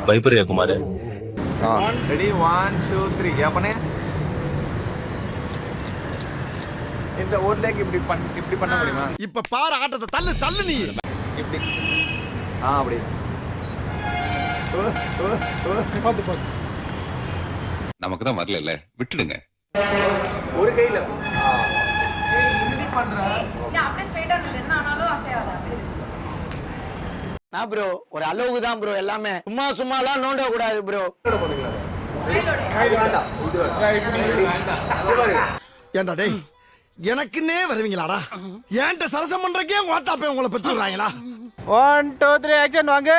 பயப்படுறியா Kumar? Ready 1 2 3 அப்பனே இந்த ஒரு leg இப்படி பண்ண முடியுமா? இப்ப பாரு ஆட்டத்தை தள்ளு நீ இப்படி அப்படி பாத்து நமக்கு தான் வரல இல்ல, விட்டுடுங்க. ஒரு கையில இப்படி பண்ற நீ அப்படியே ஸ்ட்ரைட்டா நில்லு, என்ன ஆனாலும் அசையாத. நான் ப்ரோ ஒரு அளவுக்கு தான் ப்ரோ, எல்லாமே சும்மாலாம் நோண்ட கூடாது ப்ரோ. ஏண்டா டேய், எனக்குன்னே வருவீங்களாடா? ஏன்ட்ட சரசம் பண்றக்கே ஓட்டாப்பே உங்களை பெற்று விடுறாங்களா? 1 2 3 ஆக்ஷன் வாங்க.